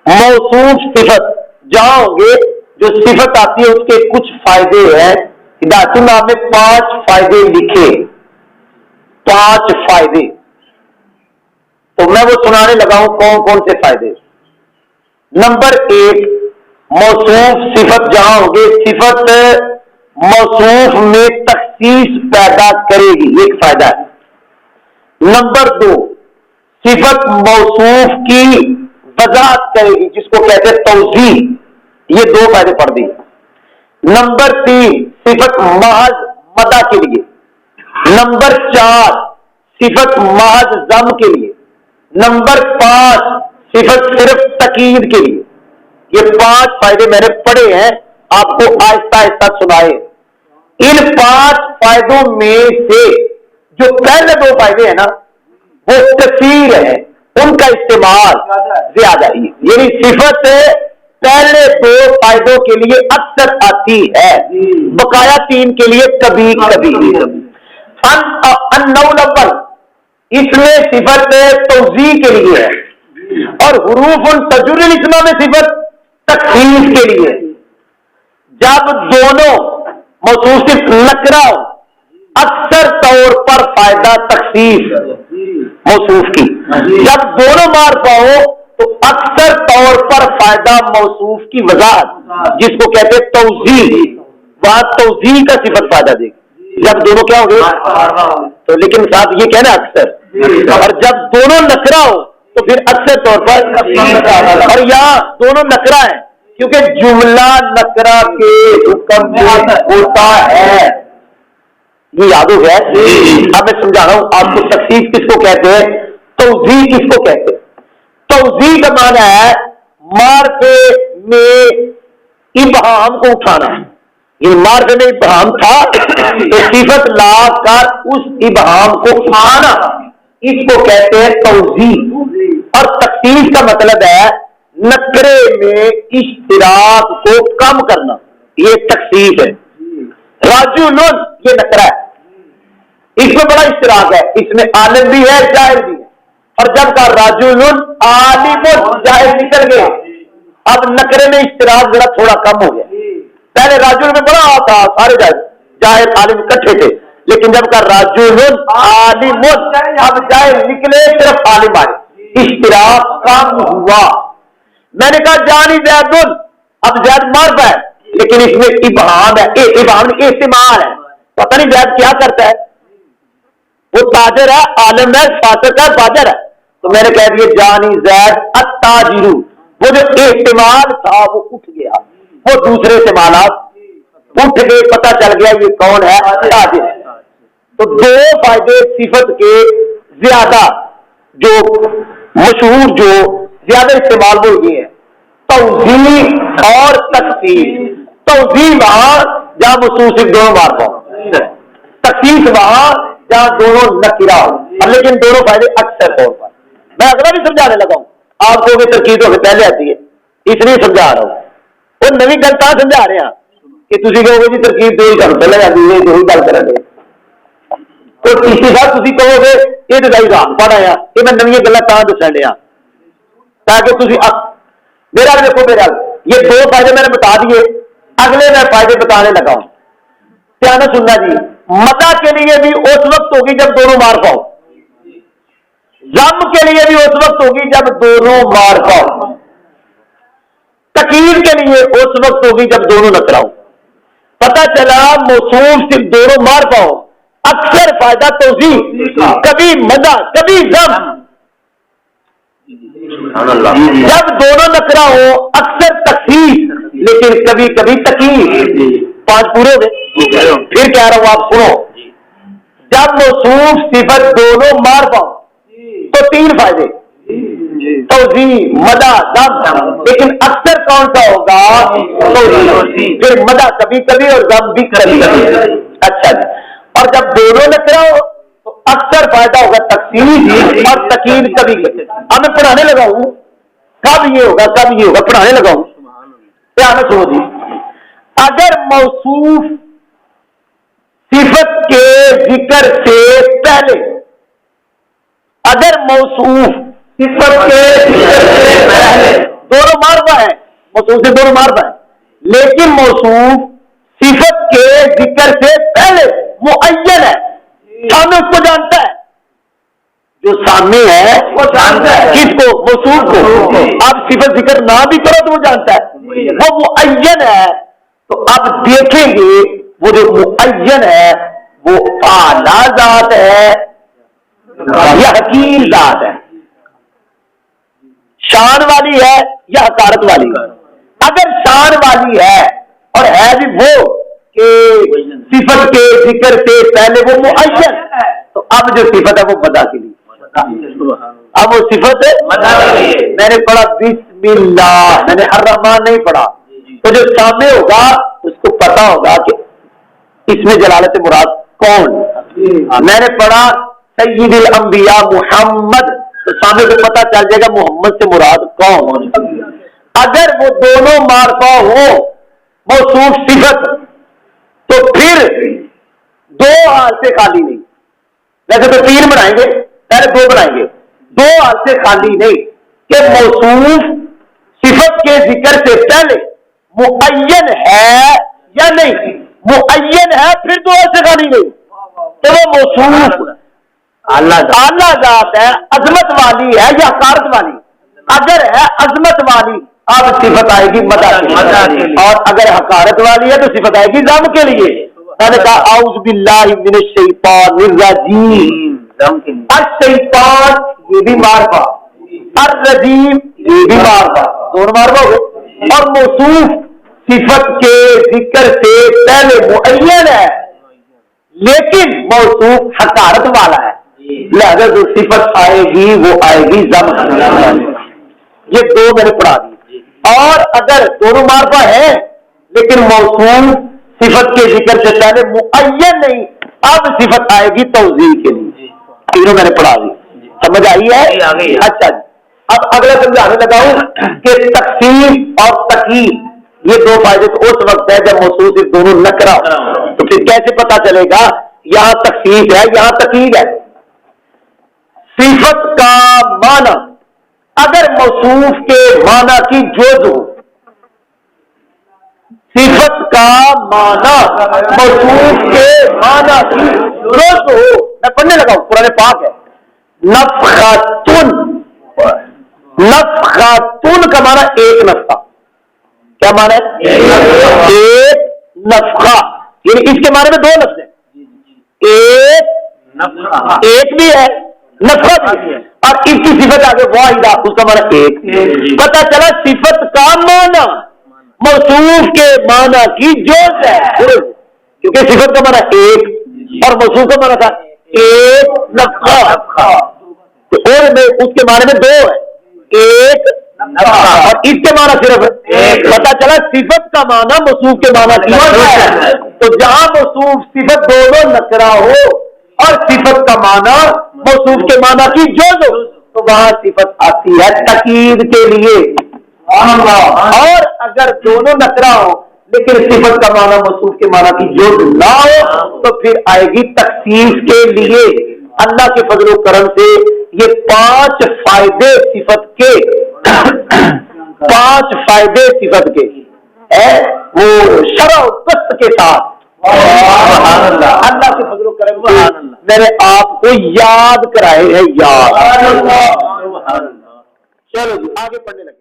موصوف صفت جہاں ہوں گے جو صفت آتی ہے اس کے کچھ فائدے ہیں. ہدایت اللہ نے 5 فائدے لکھے. 5 فائدے تو میں وہ سنانے لگا ہوں کون کون سے فائدے. نمبر 1 موصوف صفت جہاں ہوں گے صفت موصوف میں تخصیص پیدا کرے گی. ایک فائدہ ہے. نمبر 2 صفت موصوف کی وضاحت کرے گی جس کو کہتے ہیں توضیح. یہ 2 فائدے پڑھ دیے. نمبر 3 صفت محض مدح کے لیے. نمبر 4 صفت محض ذم کے لیے. نمبر 5 صفت صرف تقید کے لیے. یہ 5 فائدے میں نے پڑھے ہیں آپ کو آہستہ آہستہ سنائے. ان 5 فائدوں میں سے جو پہلے 2 فائدے ہیں نا وہ کثیر ہے, ان کا استعمال زیادہ ہے. یعنی صفت پہلے 2 فائدوں کے لیے اکثر آتی ہے, بقایا 3 کے لیے کبھی کبھی. النوع الاول اس میں صفت توضیح کے لیے ہے اور حروف تجر الاسم میں صفت تخصیص کے لیے. جب دونوں موصوف صرف نکرہ ہو اکثر طور پر فائدہ تخصیص موصوف کی. جب دونوں معرفہ ہو تو اکثر طور پر فائدہ موصوف کی وضاحت جس کو کہتے ہیں توضیح. وہاں توضیح کا صفت فائدہ دے گی جب دونوں کیا ہوں گے تو. لیکن صاحب یہ کہنا اکثر, اور جب دونوں نکرہ ہو تو پھر اکثر طور پر. اور یہاں دونوں نکرہ ہیں کیونکہ جملہ نکرہ کے حکم میں ہوتا ہے. یہ یاد ہو گیا. اب میں سمجھا رہا ہوں آپ کو. تخصیص کس کو کہتے ہیں, توضیح کس کو کہتے ہیں. توضیح کا معنی ہے معرفے میں ابہام کو اٹھانا. یہ معرفے میں ابہام تھا تو صفت لا کر اس ابہام کو اٹھانا, اس کو کہتے ہیں توضیح. اور تخصیص کا مطلب ہے نکرے میں اشتراک کو کم کرنا. یہ تخصیص ہے. راجل یہ نکرہ ہے, اس میں بڑا اشتراک ہے, اس میں عالم بھی ہے جاہل بھی ہے. اور جب کا راجل عالم جاہل نکل گیا اب نکرے میں اشتراک ذرا تھوڑا کم ہو گیا. پہلے راجل میں بڑا تھا, سارے جاہل عالم اکٹھے تھے, لیکن جب کا راجل عالم اب جاہل نکلے صرف عالم آئے, اشتراک کم ہوا. میں نے کہا جانی زید, اب زید معرفہ ہے لیکن اس میں ابہام ہے. ابہام استعمال ہے, پتہ نہیں زید کیا کرتا ہے. وہ تاجر ہے, عالم ہے, فاسق ہے, فاجر ہے. تو میں نے کہہ دیا جانی زید التاجر. وہ جو استعمال تھا وہ اٹھ گیا, وہ دوسرے استعمالات اٹھ گئے, پتہ چل گیا یہ کون ہے, تاجر. تو 2 فائدے صفت کے زیادہ جو مشہور جو زیادہ استعمال وہ یہ ہے توضیح اور تخصیص. توضیح وہاں جہاں موصوف صرف دونوں معرفہ ہو, تخصیص وہاں جہاں دونوں نکرہ ہو. لیکن دونوں فائدے اکثر طور پر. میں اگلا بھی سمجھانے لگا ہوں آپ کو بھی, ترکیبوں سے پہلے آتی ہے اس لیے سمجھا رہا ہوں. وہ نئی گل کہاں سمجھا رہے ہیں کہ تھی کہو گے جی ترکیب 2 ہی گل پہلے آتی ہے, 2 ہی گل کریں گے. تو تیسری بات تھی کہو گے یہ تو گل رام پڑھا ہے, یہ میں نئی گلا کہاں دسن دیا تاکہ تھی میرا دیکھو. میرا یہ 2 فائدے میں نے بتا دیے, اگلے میں فائدے بتانے لگا ہوں. دھیان سننا جی. مدح کے لیے بھی اس وقت ہوگی جب دونوں معرفہ ہو, ذم کے لیے بھی اس وقت ہوگی جب دونوں معرفہ ہو, تقید کے لیے اس وقت ہوگی جب دونوں نکرہ ہو. پتہ چلا موصوف صرف دونوں معرفہ ہو اکثر فائدہ توضیح, کبھی مدح کبھی ذم. جب دونوں نکرہ ہو اکثر تخصیص لیکن کبھی کبھی تقید. 5 پورے ہو گئے. پھر کہہ رہا ہوں آپ سنو. جب موصوف صفت دونوں معرفہ ہو تو 3 فائدے توضیح مدح ذم. لیکن اکثر کون سا ہوگا توضیح, پھر مدح کبھی کبھی اور ذم بھی کبھی کبھی. اچھا جی. اور جب دونوں نکرہ ہو تو اکثر فائدہ ہوگا تخصیص اور تقید کبھی کبھی. اب میں پڑھانے لگا ہوں کب یہ ہوگا کب یہ ہوگا, پڑھانے لگا ہوں. دھیان سنو جی. اگر موصوف صفت کے ذکر سے پہلے, اگر موصوف صفت کے ذکر سے پہلے دونوں موصوف سے دونوں معرفہ ہے، لیکن موصوف صفت کے ذکر سے پہلے معین ہے، سامنے اس کو جانتا ہے، جو سامنے ہے وہ جانتا ہے کس کو؟ موصوف کو۔ اب صفت ذکر نہ بھی کرو تو وہ جانتا ہے، وہ معین ہے۔ تو اب دیکھیں گے وہ جو معین ہے وہ اعلیٰ ذات ہے یا حقیر ذات ہے، شان والی ہے یا حقارت والی ہے؟ اگر شان والی ہے اور ہے بھی وہ کہ صفت کے ذکر سے پہلے وہ معین، تو اب جو صفت ہے وہ بدا کے لیے، اب وہ صفت میں نے پڑھا بسم اللہ، میں نے الرحمن نہیں پڑھا، تو جو سامنے ہوگا اس کو پتا ہوگا کہ اس میں جلالت مراد کون، میں نے پڑھا سید الانبیاء محمد، تو سامنے کو پتا چل جائے گا محمد سے مراد کون۔ اگر وہ دونوں معرفہ ہو موصوف صفت تو پھر دو حال سے خالی نہیں، ویسے تو تین بنائیں گے، پہلے دو بنائیں گے، دو حال سے خالی نہیں کہ موصوف صفت کے ذکر سے پہلے معین ہے یا نہیں، معین ہے پھر دو حال سے خالی نہیں، تو وہ موصوف اعلیٰ ذات ہے، عظمت والی ہے یا حقارت والی؟ اگر ہے عظمت والی اب صفت آئے گی مدح کے لیے، اور اگر حقارت والی ہے تو صفت آئے گی ذم کے لیے۔ میں نے کہا اعوذ باللہ من الشیطان الرجیم، الشیطان یہ بھی معرفہ، الرجیم یہ بھی معرفہ، دونوں معرفہ ہو گئے، اور موصوف صفت کے ذکر سے پہلے معین ہے لیکن موصوف حقارت والا ہے، لہذا جو صفت آئے گی وہ آئے گی ذم۔ یہ دو میں نے پڑھا دی۔ اور اگر دونوں معرفہ ہیں لیکن موصوف صفت کے ذکر سے پہلے معین نہیں، اب صفت آئے گی توضیح کے لیے، تینوں میں نے پڑھا دی، سمجھ آئی ہے؟ اچھا جی، اب اگلا سمجھانے لگا ہوں کہ تقسیم اور تقیید یہ دو فائدے تو اس وقت ہے جب موصوف صرف دونوں نکرا، تو پھر کیسے پتا چلے گا یہاں تقسیم ہے یہاں تقیید ہے؟ صفت کا معنی اگر موصوف کے معنی کی جوز ہو، صفت کا معنی موصوف کے معنی کی جوز ہو، میں پڑھنے لگا ہوں قرآن پاک ہے، نفخاتن، نفخاتن کا معنی ایک نفخہ، کیا معنی ہے؟ ایک نفخہ، یعنی اس کے معنی میں دو لفظ ہیں، ایک بھی ہے نفخہ بھی ہے، اور اس کی صفت آگے واحدہ، اس کا معنی ایک، پتہ چلا صفت کا معنی موصوف کے معنی کی جوز ہے، کیونکہ صفت کا معنی ایک اور موصوف کا معنی تھا ایک نفخہ، اور اس کے معنی میں دو ہے، ایک اور اس کے معنی صرف پتہ چلا صفت کا معنی موصوف کے معنی کی جوز ہے۔ تو جہاں موصوف صفت دونوں نکرا ہو اور صفت کا معنی موصوف کے معنی کی جوز ہو تو وہاں صفت آتی ہے تقیید کے لیے، اور اگر دونوں نکرا ہو لیکن صفت کا معنی موصوف کے معنی کی جوز نہ ہو تو پھر آئے گی تخصیص کے لیے۔ اللہ کے فضل و کرم سے یہ 5 فائدے صفت کے 5 فائدے صفت کے وہ شرح و قسط کے ساتھ اللہ کے فضل و کرم سے میں نے آپ کو یاد کرائے ہیں، یاد۔ چلو جی آگے پڑھنے لگے۔